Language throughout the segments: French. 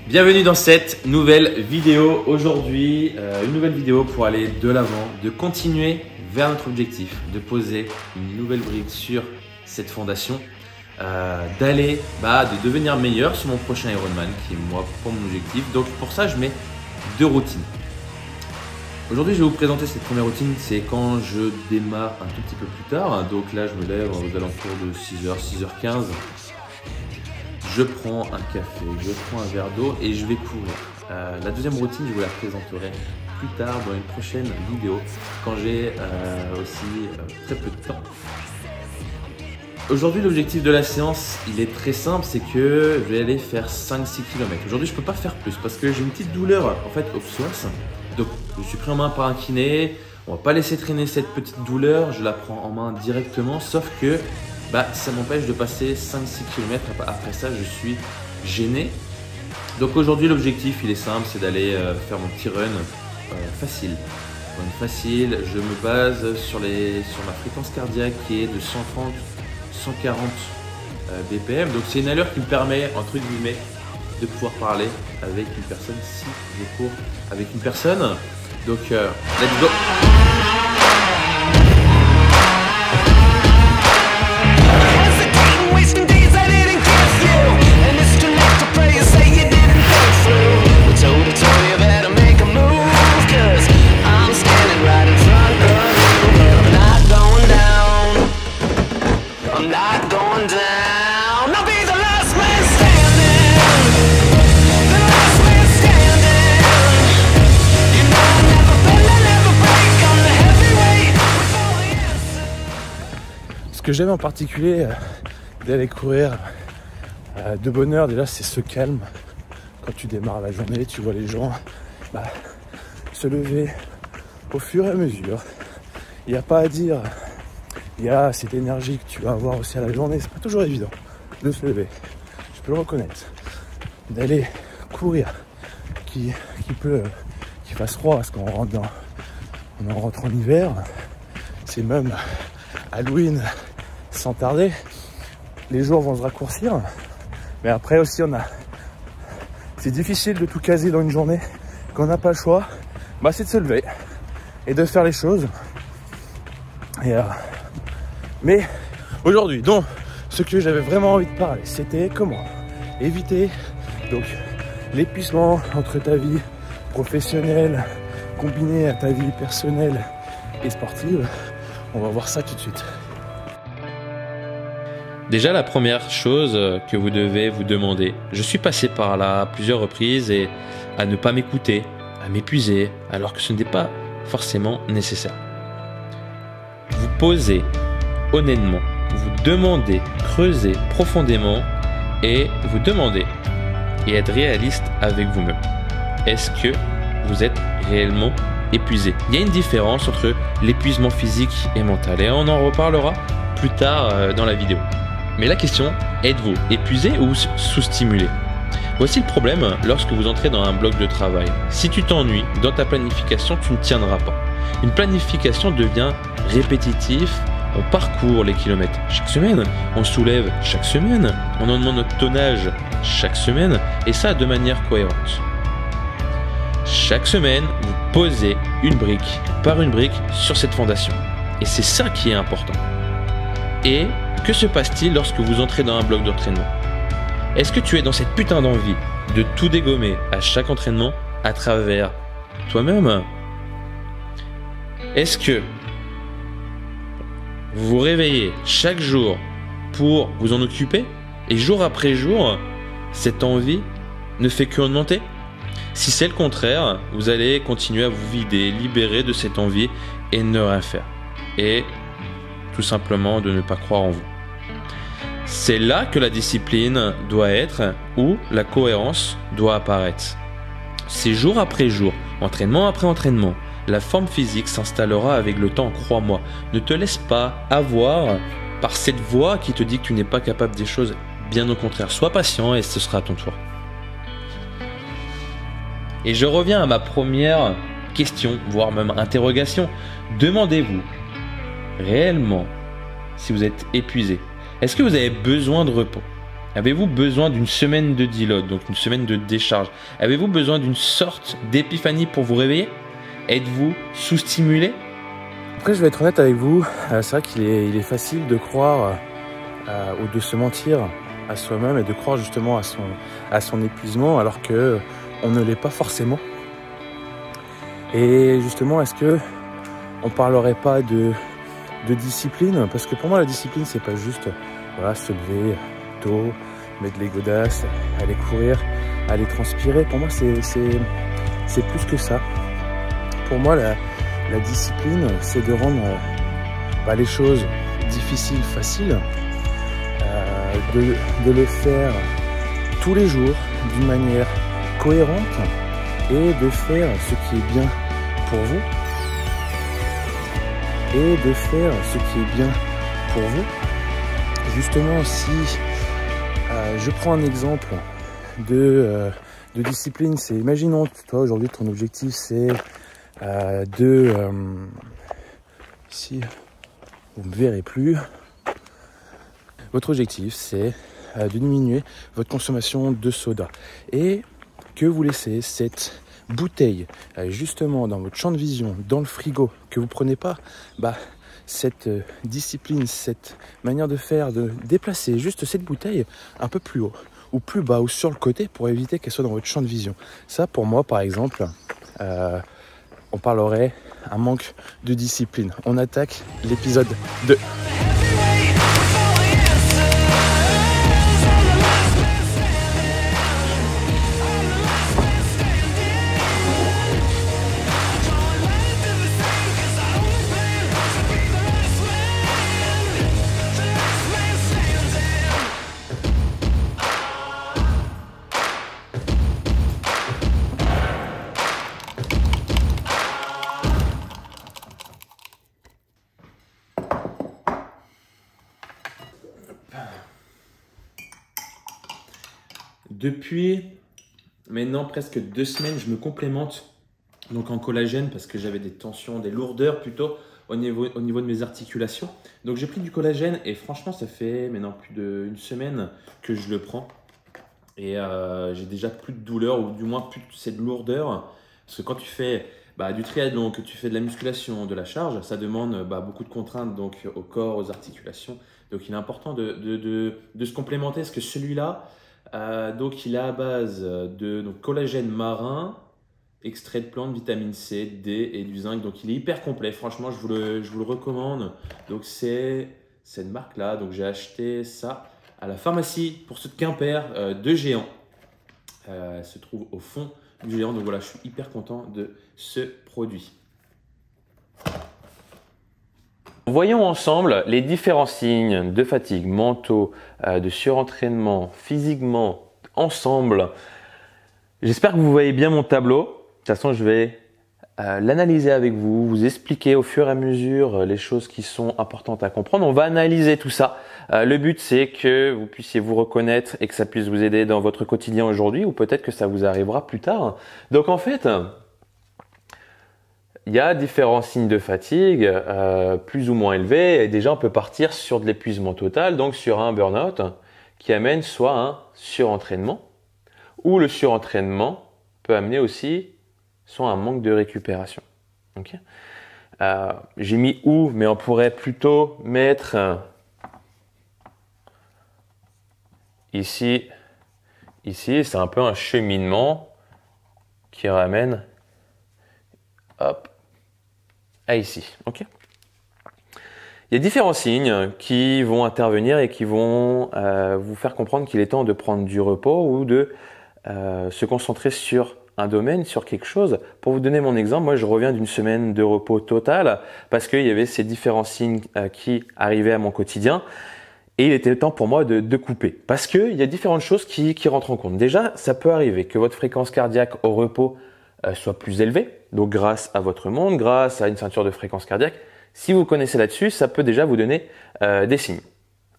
Bienvenue dans cette nouvelle vidéo. Aujourd'hui, une nouvelle vidéo pour aller de l'avant, de continuer vers notre objectif, de poser une nouvelle brique sur cette fondation, de devenir meilleur sur mon prochain Ironman qui est moi pour mon objectif. Donc pour ça, je mets deux routines. Aujourd'hui, je vais vous présenter cette première routine, c'est quand je démarre un tout petit peu plus tard. Donc là, je me lève aux alentours de 6h, 6h15. Je prends un café, je prends un verre d'eau et je vais courir. La deuxième routine, je vous la présenterai plus tard dans une prochaine vidéo quand j'ai aussi très peu de temps. Aujourd'hui, l'objectif de la séance, il est très simple, c'est que je vais aller faire 5-6 km. Aujourd'hui, je ne peux pas faire plus parce que j'ai une petite douleur en fait au psoas. Donc, je suis pris en main par un kiné. On ne va pas laisser traîner cette petite douleur, je la prends en main directement, sauf que ça m'empêche de passer 5-6 km. Après ça, je suis gêné. Donc aujourd'hui, l'objectif, il est simple, c'est d'aller faire mon petit run facile. Run facile, je me base sur ma fréquence cardiaque qui est de 130-140 BPM. Donc c'est une allure qui me permet, entre guillemets, de pouvoir parler avec une personne si je cours avec une personne. Donc, let's go! Ce que j'aime en particulier d'aller courir de bonne heure, déjà c'est ce calme. Quand tu démarres la journée, tu vois les gens se lever au fur et à mesure. Il n'y a pas à dire, il y a cette énergie que tu vas avoir aussi à la journée. C'est pas toujours évident de se lever, je peux le reconnaître. D'aller courir, qu'il pleuve, qu'il fasse froid, parce qu'on rentre en hiver, c'est même Halloween. Sans tarder, les jours vont se raccourcir, mais après aussi c'est difficile de tout caser dans une journée. Quand on n'a pas le choix, c'est de se lever et de faire les choses. Mais aujourd'hui, donc, ce que j'avais vraiment envie de parler, c'était comment éviter donc l'épuisement entre ta vie professionnelle combinée à ta vie personnelle et sportive. On va voir ça tout de suite. Déjà, la première chose que vous devez vous demander, je suis passé par là à plusieurs reprises et à ne pas m'écouter, à m'épuiser, alors que ce n'est pas forcément nécessaire. Vous posez honnêtement, vous demandez, creusez profondément et vous demandez et être réaliste avec vous-même. Est-ce que vous êtes réellement épuisé? Il y a une différence entre l'épuisement physique et mental et on en reparlera plus tard dans la vidéo. Mais la question, êtes-vous épuisé ou sous-stimulé? Voici le problème lorsque vous entrez dans un bloc de travail. Si tu t'ennuies dans ta planification, tu ne tiendras pas. Une planification devient répétitive. On parcourt les kilomètres chaque semaine, on soulève chaque semaine, on augmente notre tonnage chaque semaine et ça de manière cohérente. Chaque semaine, vous posez une brique par une brique sur cette fondation. Et c'est ça qui est important. Et que se passe-t-il lorsque vous entrez dans un bloc d'entraînement? Est-ce que tu es dans cette putain d'envie de tout dégommer à chaque entraînement à travers toi-même? Est-ce que vous vous réveillez chaque jour pour vous en occuper et jour après jour, cette envie ne fait qu'augmenter? Si c'est le contraire, vous allez continuer à vous vider, libérer de cette envie et ne rien faire. Et tout simplement de ne pas croire en vous. C'est là que la discipline doit être, ou la cohérence doit apparaître. C'est jour après jour, entraînement après entraînement, la forme physique s'installera avec le temps, crois-moi. Ne te laisse pas avoir par cette voix qui te dit que tu n'es pas capable des choses. Bien au contraire, sois patient et ce sera à ton tour. Et je reviens à ma première question, voire même interrogation. Demandez-vous réellement si vous êtes épuisé. Est-ce que vous avez besoin de repos? Avez-vous besoin d'une semaine de deload, donc une semaine de décharge? Avez-vous besoin d'une sorte d'épiphanie pour vous réveiller? Êtes-vous sous-stimulé? Après, je vais être honnête avec vous, c'est vrai qu'il est facile de croire ou de se mentir à soi-même et de croire justement à son épuisement alors que on ne l'est pas forcément. Et justement, est-ce que on parlerait pas de discipline? Parce que pour moi, la discipline, c'est pas juste voilà, se lever tôt, mettre les godasses, aller courir, aller transpirer. Pour moi, c'est plus que ça. Pour moi, la discipline, c'est de rendre les choses difficiles faciles, de le faire tous les jours d'une manière cohérente et de faire ce qui est bien pour vous et de faire ce qui est bien pour vous. Justement, si je prends un exemple de discipline, c'est imaginons toi aujourd'hui ton objectif c'est si vous ne me verrez plus, votre objectif c'est de diminuer votre consommation de soda et que vous laissez cette bouteille justement dans votre champ de vision, dans le frigo, que vous prenez pas cette discipline, cette manière de faire, de déplacer juste cette bouteille un peu plus haut ou plus bas ou sur le côté pour éviter qu'elle soit dans votre champ de vision. Ça pour moi par exemple, on parlerait un manque de discipline. On attaque l'épisode 2. Depuis maintenant presque 2 semaines, je me complémente donc en collagène parce que j'avais des tensions, des lourdeurs plutôt au niveau de mes articulations. Donc j'ai pris du collagène et franchement ça fait maintenant plus d'1 semaine que je le prends. Et j'ai déjà plus de douleur ou du moins plus de cette lourdeur. Parce que quand tu fais du triathlon, que tu fais de la musculation, de la charge, ça demande beaucoup de contraintes donc, au corps, aux articulations. Donc il est important de se complémenter parce que celui-là, donc il est à base de collagène marin, extrait de plantes, vitamine C, D et du zinc. Donc il est hyper complet. Franchement, je vous le recommande. Donc c'est cette marque-là. Donc j'ai acheté ça à la pharmacie pour ceux de Quimper de Géant. Elle se trouve au fond du Géant. Donc voilà, je suis hyper content de ce produit. Voyons ensemble les différents signes de fatigue mentaux, de surentraînement, physiquement, ensemble. J'espère que vous voyez bien mon tableau. De toute façon, je vais l'analyser avec vous, vous expliquer au fur et à mesure les choses qui sont importantes à comprendre. On va analyser tout ça. Le but, c'est que vous puissiez vous reconnaître et que ça puisse vous aider dans votre quotidien aujourd'hui ou peut-être que ça vous arrivera plus tard. Donc en fait, il y a différents signes de fatigue plus ou moins élevés et déjà on peut partir sur de l'épuisement total, donc sur un burn-out qui amène soit un surentraînement ou le surentraînement peut amener aussi soit un manque de récupération. Okay. J'ai mis ou, mais on pourrait plutôt mettre ici, c'est un peu un cheminement qui ramène hop, à ici. Okay. Il y a différents signes qui vont intervenir et qui vont vous faire comprendre qu'il est temps de prendre du repos ou de se concentrer sur un domaine, sur quelque chose. Pour vous donner mon exemple, moi je reviens d'une semaine de repos total parce qu'il y avait ces différents signes qui arrivaient à mon quotidien et il était temps pour moi de couper parce qu'il y a différentes choses qui rentrent en compte. Déjà, ça peut arriver que votre fréquence cardiaque au repos soit plus élevée, donc grâce à votre montre, grâce à une ceinture de fréquence cardiaque. Si vous connaissez là-dessus, ça peut déjà vous donner des signes.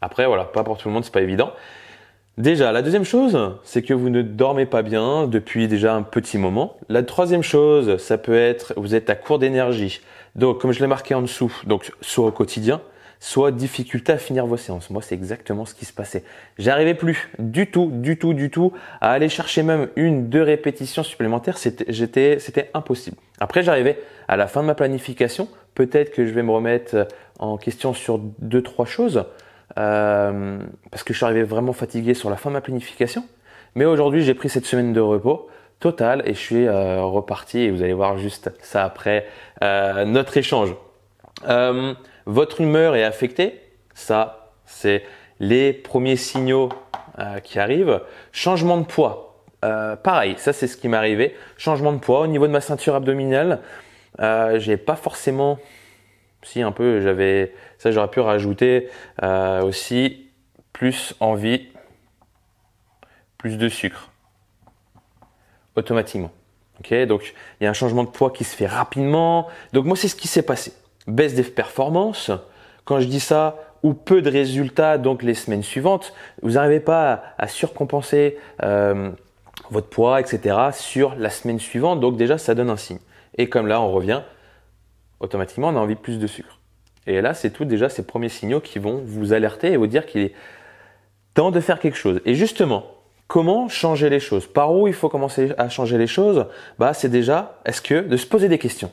Après, voilà, pas pour tout le monde, c'est pas évident. Déjà, la deuxième chose, c'est que vous ne dormez pas bien depuis déjà un petit moment. La troisième chose, ça peut être, vous êtes à court d'énergie. Donc, comme je l'ai marqué en dessous, donc sur au quotidien, soit difficulté à finir vos séances. Moi, c'est exactement ce qui se passait. J'arrivais plus du tout à aller chercher même 1-2 répétitions supplémentaires. C'était impossible. Après, j'arrivais à la fin de ma planification. Peut-être que je vais me remettre en question sur 2-3 choses parce que je suis arrivé vraiment fatigué sur la fin de ma planification. Mais aujourd'hui, j'ai pris cette semaine de repos total et je suis reparti et vous allez voir juste ça après notre échange. Votre humeur est affectée, ça c'est les premiers signaux qui arrivent. Changement de poids, pareil, ça c'est ce qui m'est arrivé. Changement de poids au niveau de ma ceinture abdominale, j'ai pas forcément, si un peu, ça j'aurais pu rajouter aussi plus envie, plus de sucre. Automatiquement. Okay, donc il y a un changement de poids qui se fait rapidement. Donc moi c'est ce qui s'est passé. Baisse des performances. Quand je dis ça, ou peu de résultats, donc les semaines suivantes, vous n'arrivez pas à surcompenser votre poids, etc. sur la semaine suivante. Donc déjà ça donne un signe. Et comme là on revient, automatiquement on a envie de plus de sucre. Et là c'est tout déjà ces premiers signaux qui vont vous alerter et vous dire qu'il est temps de faire quelque chose. Et justement, comment changer les choses? Par où il faut commencer à changer les choses? C'est déjà, de se poser des questions.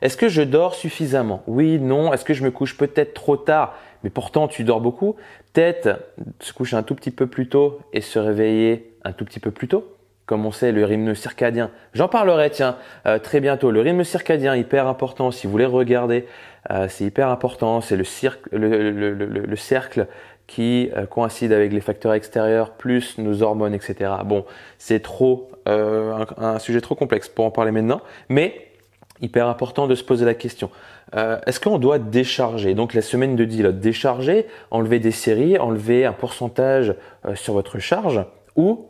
Est-ce que je dors suffisamment? Oui, non. Est-ce que je me couche peut-être trop tard? Mais pourtant, tu dors beaucoup. Peut-être se coucher un tout petit peu plus tôt et se réveiller un tout petit peu plus tôt. Comme on sait, le rythme circadien. J'en parlerai, très bientôt. Le rythme circadien, hyper important. Si vous voulez regarder, c'est hyper important. C'est le cercle qui coïncide avec les facteurs extérieurs plus nos hormones, etc. Bon, c'est trop un sujet trop complexe pour en parler maintenant, mais hyper important de se poser la question. Est-ce qu'on doit décharger? Donc la semaine de deload, décharger, enlever des séries, enlever un pourcentage sur votre charge ou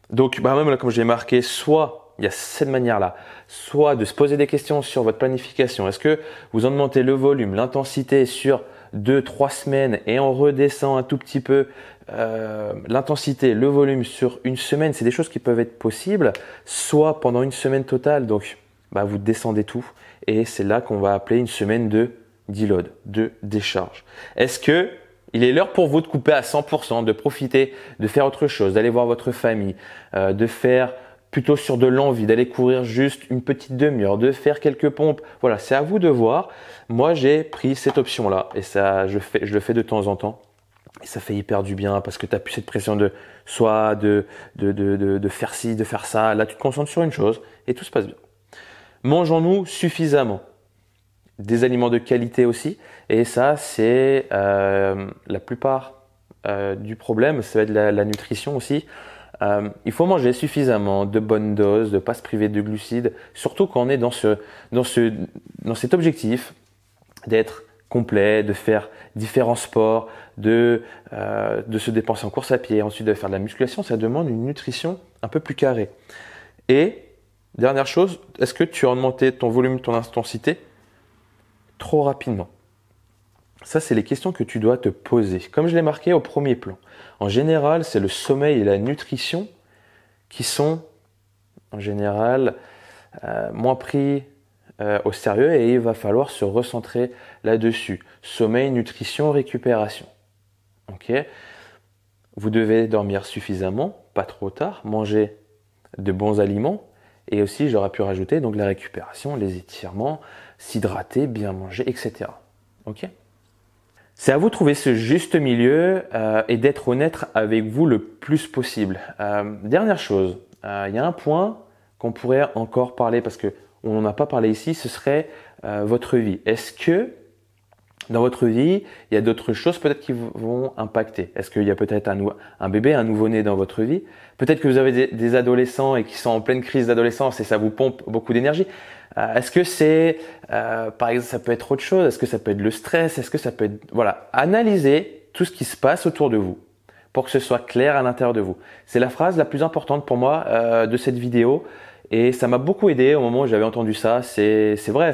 donc même là comme je l'ai marqué, soit il y a cette manière-là, soit de se poser des questions sur votre planification. Est-ce que vous augmentez le volume, l'intensité sur 2-3 semaines et on redescend un tout petit peu l'intensité, le volume sur une semaine, c'est des choses qui peuvent être possibles, soit pendant une semaine totale, donc vous descendez tout et c'est là qu'on va appeler une semaine de deload, de décharge. Est-ce que il est l'heure pour vous de couper à 100%, de profiter, de faire autre chose, d'aller voir votre famille, de faire plutôt sur de l'envie, d'aller courir juste une petite demi-heure, de faire quelques pompes. Voilà, c'est à vous de voir. Moi, j'ai pris cette option-là et ça, je le fais de temps en temps. Et ça fait hyper du bien parce que tu n'as plus cette pression de faire ci, de faire ça. Là, tu te concentres sur une chose et tout se passe bien. Mangeons-nous suffisamment? Des aliments de qualité aussi. Et ça, c'est la plupart du problème. Ça va être la nutrition aussi. Il faut manger suffisamment, de bonnes doses, de ne pas se priver de glucides, surtout quand on est dans cet objectif d'être complet, de faire différents sports, de se dépenser en course à pied, ensuite de faire de la musculation. Ça demande une nutrition un peu plus carrée. Et dernière chose, est-ce que tu as augmenté ton volume, ton intensité trop rapidement? Ça, c'est les questions que tu dois te poser. Comme je l'ai marqué au premier plan. En général, c'est le sommeil et la nutrition qui sont, en général, moins pris au sérieux et il va falloir se recentrer là-dessus. Sommeil, nutrition, récupération. Ok. Vous devez dormir suffisamment, pas trop tard, manger de bons aliments et aussi, j'aurais pu rajouter donc la récupération, les étirements, s'hydrater, bien manger, etc. Ok. C'est à vous de trouver ce juste milieu et d'être honnête avec vous le plus possible. Dernière chose, il y a un point qu'on pourrait encore parler parce qu'on n'en a pas parlé ici, ce serait votre vie. Est-ce que dans votre vie, il y a d'autres choses peut-être qui vont impacter? Est-ce qu'il y a peut-être un bébé, un nouveau-né dans votre vie? Peut-être que vous avez des adolescents et qui sont en pleine crise d'adolescence et ça vous pompe beaucoup d'énergie. Est-ce que c'est, par exemple, ça peut être autre chose? Est-ce que ça peut être le stress? Est-ce que ça peut être… Voilà, analysez tout ce qui se passe autour de vous pour que ce soit clair à l'intérieur de vous. C'est la phrase la plus importante pour moi de cette vidéo et ça m'a beaucoup aidé au moment où j'avais entendu ça. C'est vrai,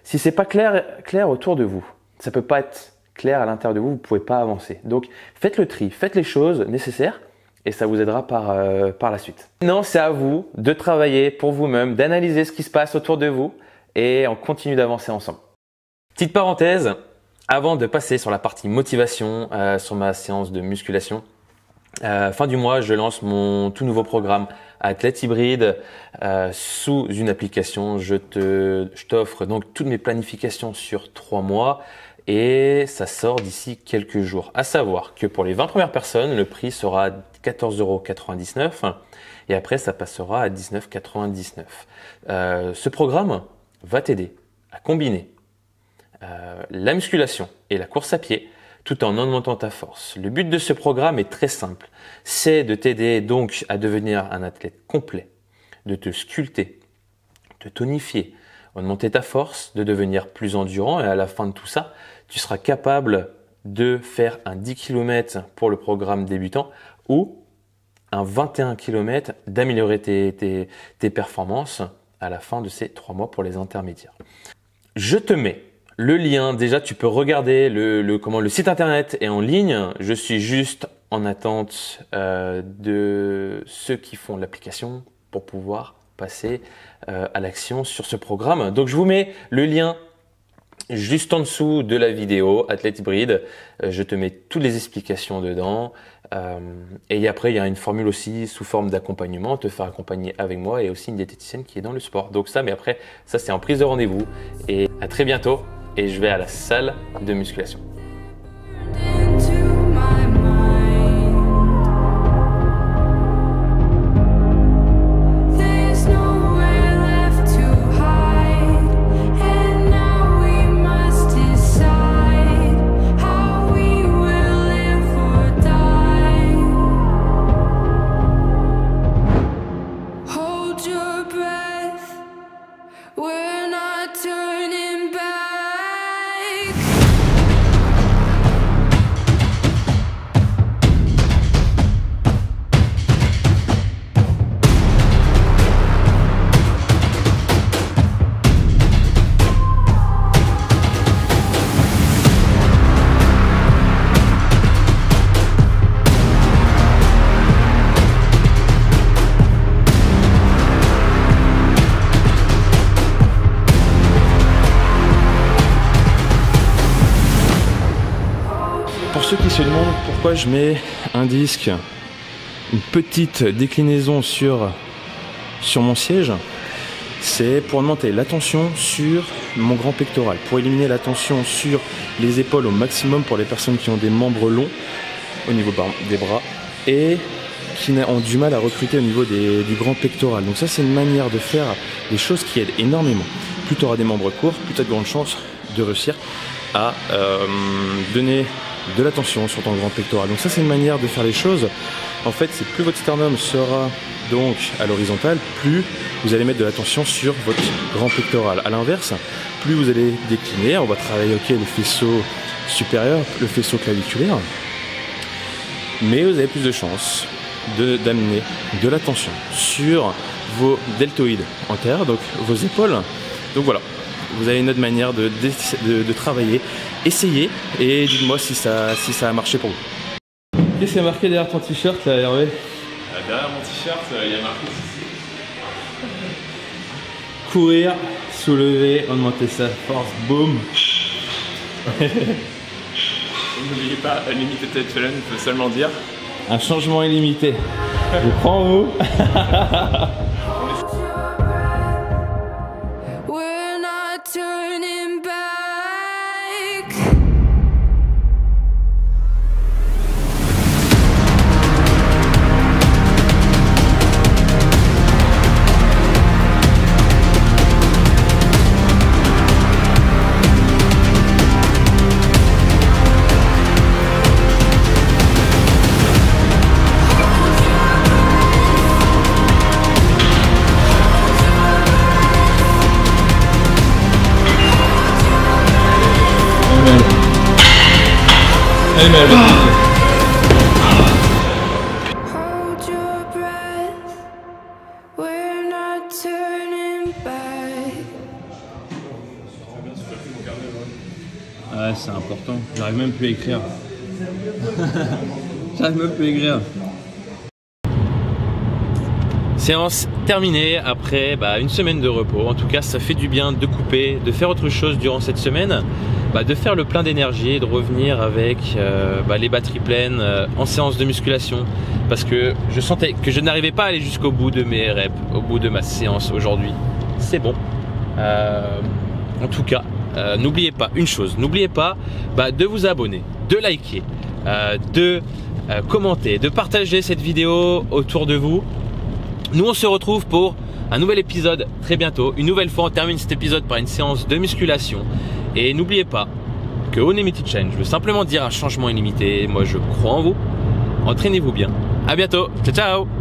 si c'est pas clair autour de vous, ça peut pas être clair à l'intérieur de vous, vous pouvez pas avancer. Donc, faites le tri, faites les choses nécessaires et ça vous aidera par la suite. Maintenant, c'est à vous de travailler pour vous-même, d'analyser ce qui se passe autour de vous et on continue d'avancer ensemble. Petite parenthèse, Avant de passer sur la partie motivation, sur ma séance de musculation, fin du mois, je lance mon tout nouveau programme Athlète Hybride sous une application. Je t'offre donc toutes mes planifications sur 3 mois et ça sort d'ici quelques jours. À savoir que pour les 20 premières personnes, le prix sera 14,99 € et après ça passera à 19,99 €. Ce programme va t'aider à combiner la musculation et la course à pied tout en augmentant ta force. Le but de ce programme est très simple, c'est de t'aider donc à devenir un athlète complet, de te sculpter, de tonifier, augmenter ta force, de devenir plus endurant et à la fin de tout ça, tu seras capable de faire un 10 km pour le programme débutant ou un 21 km, d'améliorer tes performances à la fin de ces 3 mois pour les intermédiaires. Je te mets le lien, déjà tu peux regarder le site internet est en ligne. Je suis juste en attente de ceux qui font l'application pour pouvoir passer à l'action sur ce programme. Donc je vous mets le lien juste en dessous de la vidéo Athlète Hybride. Je te mets toutes les explications dedans. Et après il y a une formule aussi sous forme d'accompagnement, te faire accompagner avec moi et aussi une diététicienne qui est dans le sport. Donc ça, mais après ça c'est en prise de rendez-vous et à très bientôt. Et je vais à la salle de musculation. Pour ceux qui se demandent pourquoi je mets un disque, une petite déclinaison sur mon siège, c'est pour augmenter la tension sur mon grand pectoral, pour éliminer la tension sur les épaules au maximum pour les personnes qui ont des membres longs au niveau des bras et qui ont du mal à recruter au niveau du grand pectoral. Donc ça c'est une manière de faire des choses qui aident énormément. Plus tu auras des membres courts, plus tu as de grandes chances de réussir à donner de la tension sur ton grand pectoral. Donc ça c'est une manière de faire les choses. En fait, c'est plus votre sternum sera donc à l'horizontale, plus vous allez mettre de la tension sur votre grand pectoral. À l'inverse, plus vous allez décliner, on va travailler le faisceau supérieur, le faisceau claviculaire, mais vous avez plus de chances d'amener de la tension sur vos deltoïdes antérieurs, donc vos épaules. Donc voilà, vous avez une autre manière de travailler. Essayez et dites-moi si ça a marché pour vous. Qu'est-ce qu'il y a marqué derrière ton t-shirt là, Hervé? Derrière mon t-shirt, il y a marqué ceci. Courir, soulever, augmenter sa force, boum. N'oubliez pas, Unlimited Challenge peut seulement dire un changement illimité. Je prends vous. Ouais, c'est important. J'arrive même plus à écrire. J'arrive même plus à écrire. Séance terminée après une semaine de repos. En tout cas, ça fait du bien de couper, de faire autre chose durant cette semaine. de faire le plein d'énergie et de revenir avec les batteries pleines en séance de musculation, parce que je sentais que je n'arrivais pas à aller jusqu'au bout de mes reps, au bout de ma séance aujourd'hui. C'est bon. En tout cas, n'oubliez pas une chose, n'oubliez pas de vous abonner, de liker, de commenter, de partager cette vidéo autour de vous. Nous on se retrouve pour un nouvel épisode très bientôt. Une nouvelle fois, on termine cet épisode par une séance de musculation. Et n'oubliez pas que Unlimited Change veut simplement dire un changement illimité. Moi je crois en vous. Entraînez-vous bien. À bientôt. Ciao ciao.